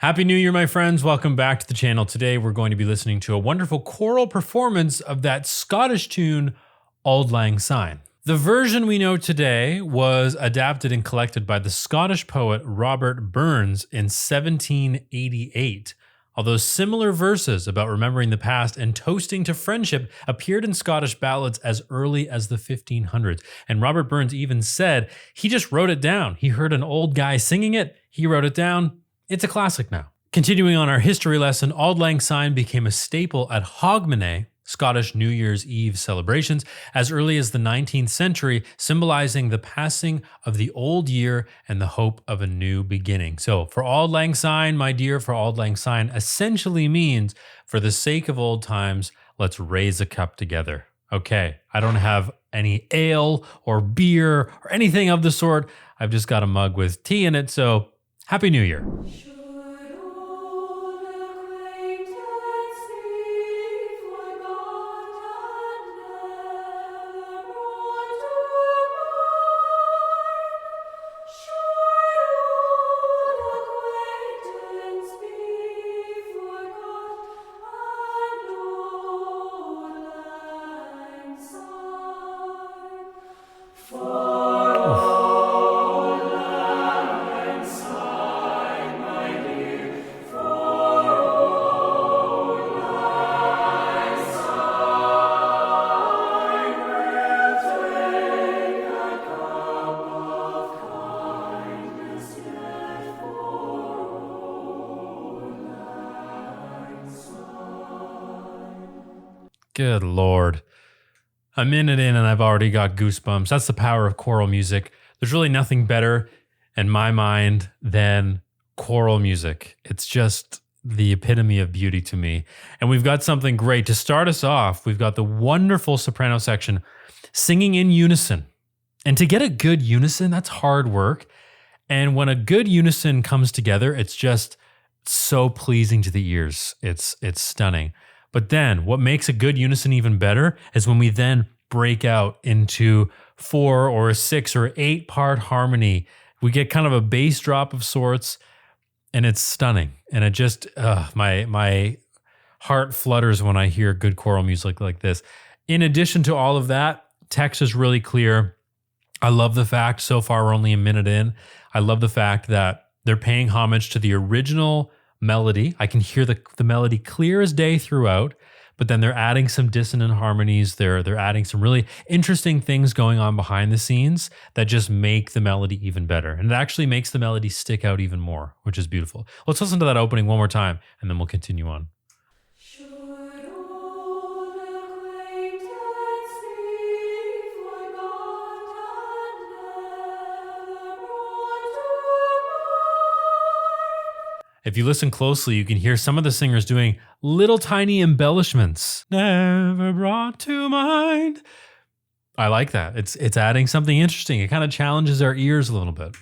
Happy New Year, my friends. Welcome back to the channel. Today, we're going to be listening to a wonderful choral performance of that Scottish tune, Auld Lang Syne. The version we know today was adapted and collected by the Scottish poet Robert Burns in 1788. Although similar verses about remembering the past and toasting to friendship appeared in Scottish ballads as early as the 1500s. And Robert Burns even said he just wrote it down. He heard an old guy singing it, he wrote it down. It's a classic now. Continuing on our history lesson, Auld Lang Syne became a staple at Hogmanay, Scottish New Year's Eve celebrations, as early as the 19th century, symbolizing the passing of the old year and the hope of a new beginning. So, for Auld Lang Syne, my dear, for Auld Lang Syne essentially means, for the sake of old times, let's raise a cup together. Okay, I don't have any ale or beer or anything of the sort. I've just got a mug with tea in it, so Happy New Year. Good Lord. A minute in and I've already got goosebumps. That's the power of choral music. There's really nothing better in my mind than choral music. It's just the epitome of beauty to me. And we've got something great. To start us off, we've got the wonderful soprano section singing in unison. And to get a good unison, that's hard work. And when a good unison comes together, it's just so pleasing to the ears. It's stunning. But then what makes a good unison even better is when we then break out into 4 or 6 or 8 part harmony. We get kind of a bass drop of sorts, and it's stunning. And it just, my heart flutters when I hear good choral music like this. In addition to all of that, text is really clear. I love the fact, so far we're only a minute in, I love the fact that they're paying homage to the original melody. I can hear the melody clear as day throughout, but then they're adding some dissonant harmonies. They're adding some really interesting things going on behind the scenes that just make the melody even better. And it actually makes the melody stick out even more, which is beautiful. Let's listen to that opening one more time, and then we'll continue on. If you listen closely, you can hear some of the singers doing little tiny embellishments. Never brought to mind. I like that. It's adding something interesting. It kind of challenges our ears a little bit.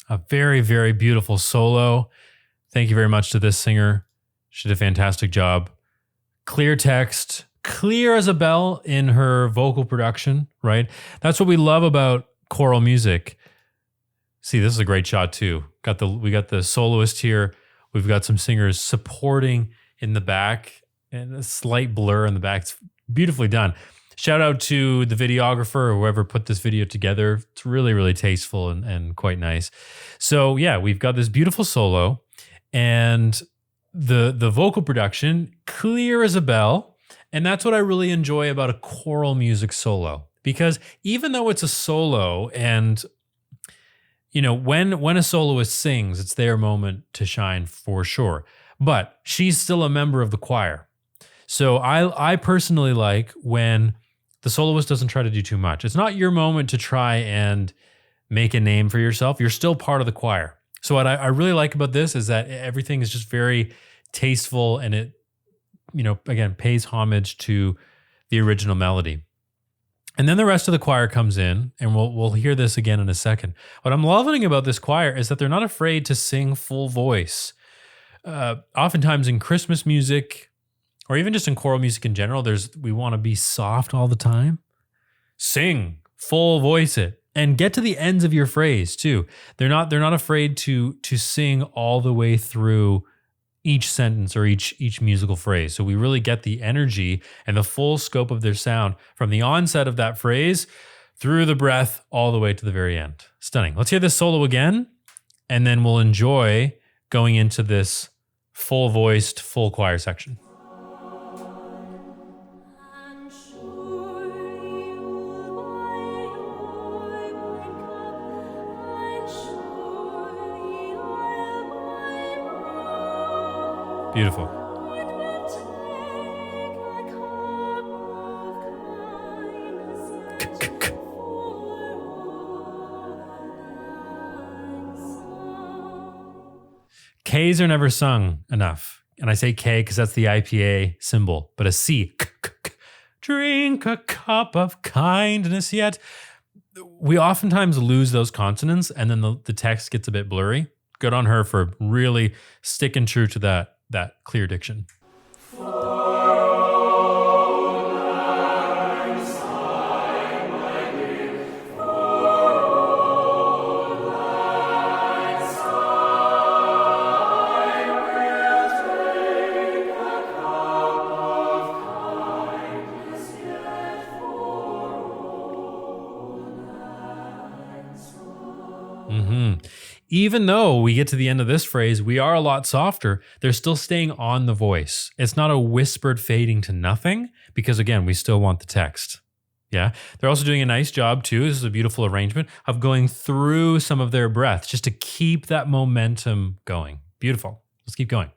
A very, very beautiful solo. Thank you very much to this singer. She did a fantastic job. Clear text, clear as a bell in her vocal production, right? That's what we love about choral music. See, this is a great shot too. We got the soloist here. We've got some singers supporting in the back and a slight blur in the back. It's beautifully done. Shout out to the videographer or whoever put this video together. It's really, really tasteful and quite nice. So yeah, we've got this beautiful solo and the vocal production, clear as a bell. And that's what I really enjoy about a choral music solo. Because even though it's a solo and when a soloist sings, it's their moment to shine for sure. But she's still a member of the choir. So I personally like when the soloist doesn't try to do too much. It's not your moment to try and make a name for yourself. You're still part of the choir. So what I really like about this is that everything is just very tasteful and it, again, pays homage to the original melody. And then the rest of the choir comes in, and we'll hear this again in a second. What I'm loving about this choir is that they're not afraid to sing full voice. Oftentimes in Christmas music, or even just in choral music in general, we want to be soft all the time. Sing, full voice it, and get to the ends of your phrase too. They're not afraid to sing all the way through each sentence or each musical phrase. So we really get the energy and the full scope of their sound from the onset of that phrase through the breath all the way to the very end. Stunning. Let's hear this solo again, and then we'll enjoy going into this full-voiced, full choir section. Beautiful. K's are never sung enough. And I say K because that's the IPA symbol, but a C. Drink a cup of kindness yet. We oftentimes lose those consonants and then the text gets a bit blurry. Good on her for really sticking true to that clear diction. Even though we get to the end of this phrase, we are a lot softer. They're still staying on the voice. It's not a whispered fading to nothing because, again, we still want the text. Yeah. They're also doing a nice job, too. This is a beautiful arrangement of going through some of their breath just to keep that momentum going. Beautiful. Let's keep going.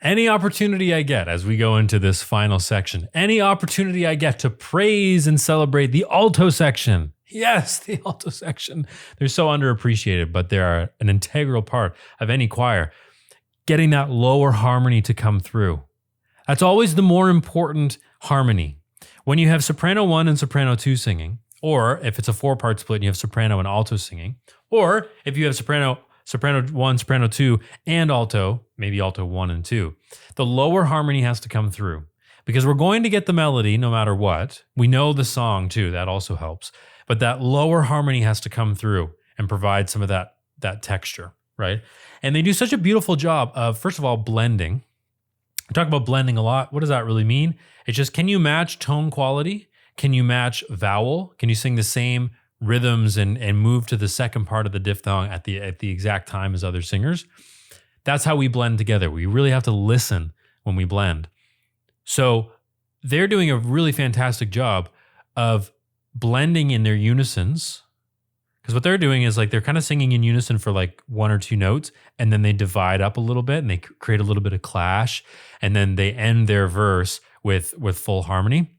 Any opportunity I get as we go into this final section, any opportunity I get to praise and celebrate the alto section. Yes, the alto section. They're so underappreciated, but they are an integral part of any choir. Getting that lower harmony to come through. That's always the more important harmony. When you have soprano 1 and soprano 2 singing, or if it's a 4-part split and you have soprano and alto singing, or if you have soprano 1, soprano 2, and alto, maybe alto 1 and 2. The lower harmony has to come through because we're going to get the melody no matter what. We know the song too, that also helps. But that lower harmony has to come through and provide some of that texture, right? And they do such a beautiful job of, first of all, blending. We talk about blending a lot. What does that really mean? It's just, can you match tone quality? Can you match vowel? Can you sing the same rhythms and move to the second part of the diphthong at the exact time as other singers. That's how we blend together. We really have to listen when we blend. So they're doing a really fantastic job of blending in their unisons, because what they're doing is like they're kind of singing in unison for like one or two notes, and then they divide up a little bit and they create a little bit of clash, and then they end their verse with full harmony.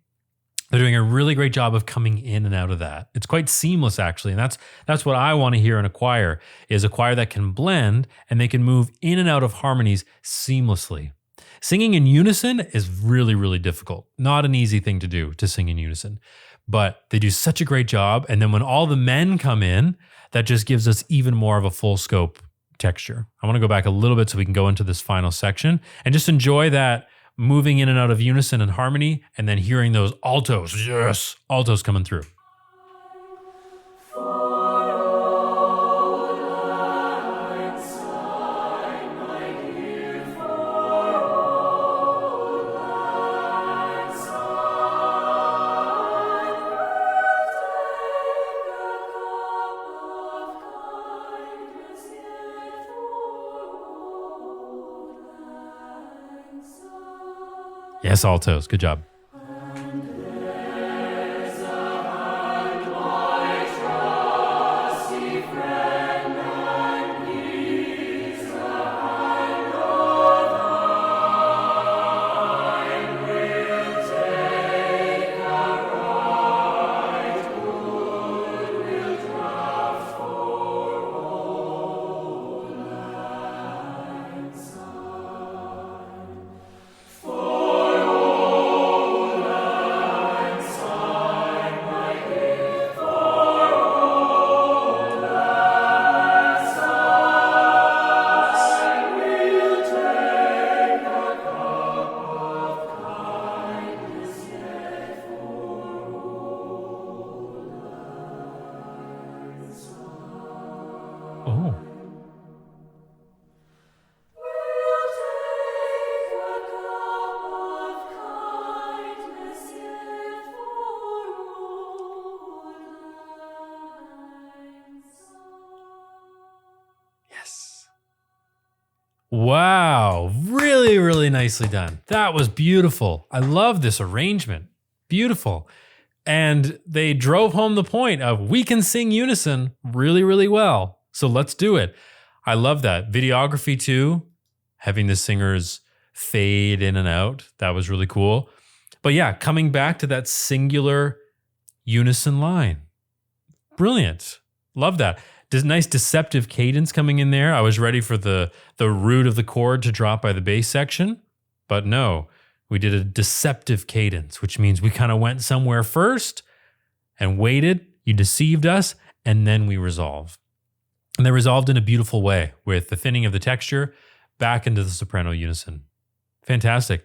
They're doing a really great job of coming in and out of that. It's quite seamless, actually. And that's what I want to hear in a choir, is a choir that can blend and they can move in and out of harmonies seamlessly. Singing in unison is really, really difficult. Not an easy thing to do, to sing in unison. But they do such a great job. And then when all the men come in, that just gives us even more of a full scope texture. I want to go back a little bit so we can go into this final section and just enjoy that moving in and out of unison and harmony, and then hearing those altos, yes, altos coming through. Yes, altos. Good job. Oh. Yes. Wow. Really, really nicely done. That was beautiful. I love this arrangement. Beautiful. And they drove home the point of we can sing unison really, really well. So let's do it. I love that. Videography too, having the singers fade in and out. That was really cool. But yeah, coming back to that singular unison line. Brilliant. Love that. Nice deceptive cadence coming in there. I was ready for the root of the chord to drop by the bass section, but no. We did a deceptive cadence, which means we kind of went somewhere first and waited. You deceived us, and then we resolved. And they resolved in a beautiful way with the thinning of the texture back into the soprano unison. Fantastic.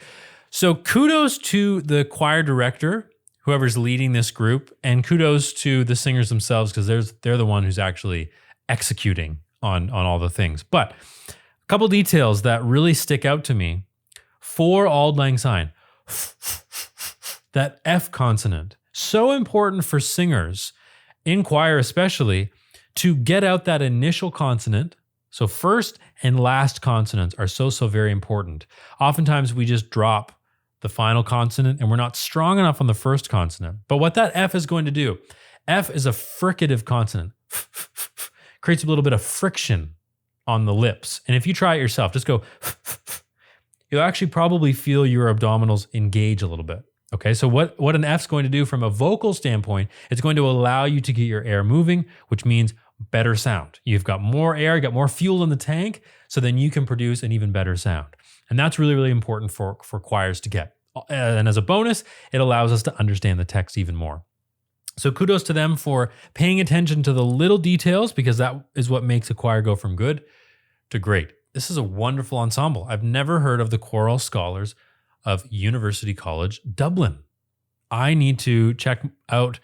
So kudos to the choir director, whoever's leading this group, and kudos to the singers themselves, because they're the one who's actually executing on all the things. But a couple details that really stick out to me. For Auld Lang Syne, that F consonant, so important for singers, in choir especially, to get out that initial consonant. So first and last consonants are so very important. Oftentimes we just drop the final consonant and we're not strong enough on the first consonant. But what that F is going to do, F is a fricative consonant, creates a little bit of friction on the lips. And if you try it yourself, just go, you'll actually probably feel your abdominals engage a little bit. Okay, so what an F's going to do from a vocal standpoint, it's going to allow you to get your air moving, which means better sound. You've got more air, you got more fuel in the tank, so then you can produce an even better sound. And that's really, really important for choirs to get. And as a bonus, it allows us to understand the text even more. So kudos to them for paying attention to the little details, because that is what makes a choir go from good to great. This is a wonderful ensemble. I've never heard of the Choral Scholars of University College Dublin. I need to check out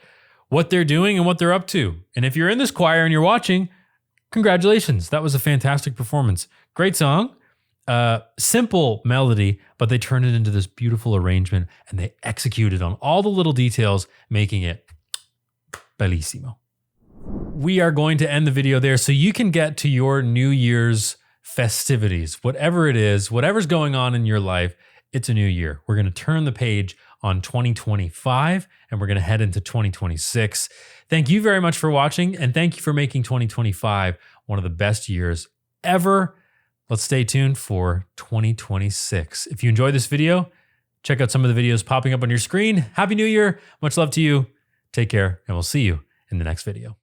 what they're doing and what they're up to. And if you're in this choir and you're watching, congratulations. That was a fantastic performance. Great song, simple melody, but they turned it into this beautiful arrangement and they executed on all the little details, making it bellissimo. we are going to end the video there so you can get to your New Year's festivities. Whatever it is, whatever's going on in your life, it's a new year. We're going to turn the page on 2025 and we're going to head into 2026. Thank you very much for watching, and thank you for making 2025 one of the best years ever. Let's stay tuned for 2026. If you enjoyed this video, check out some of the videos popping up on your screen. Happy New Year. Much love to you. Take care, and we'll see you in the next video.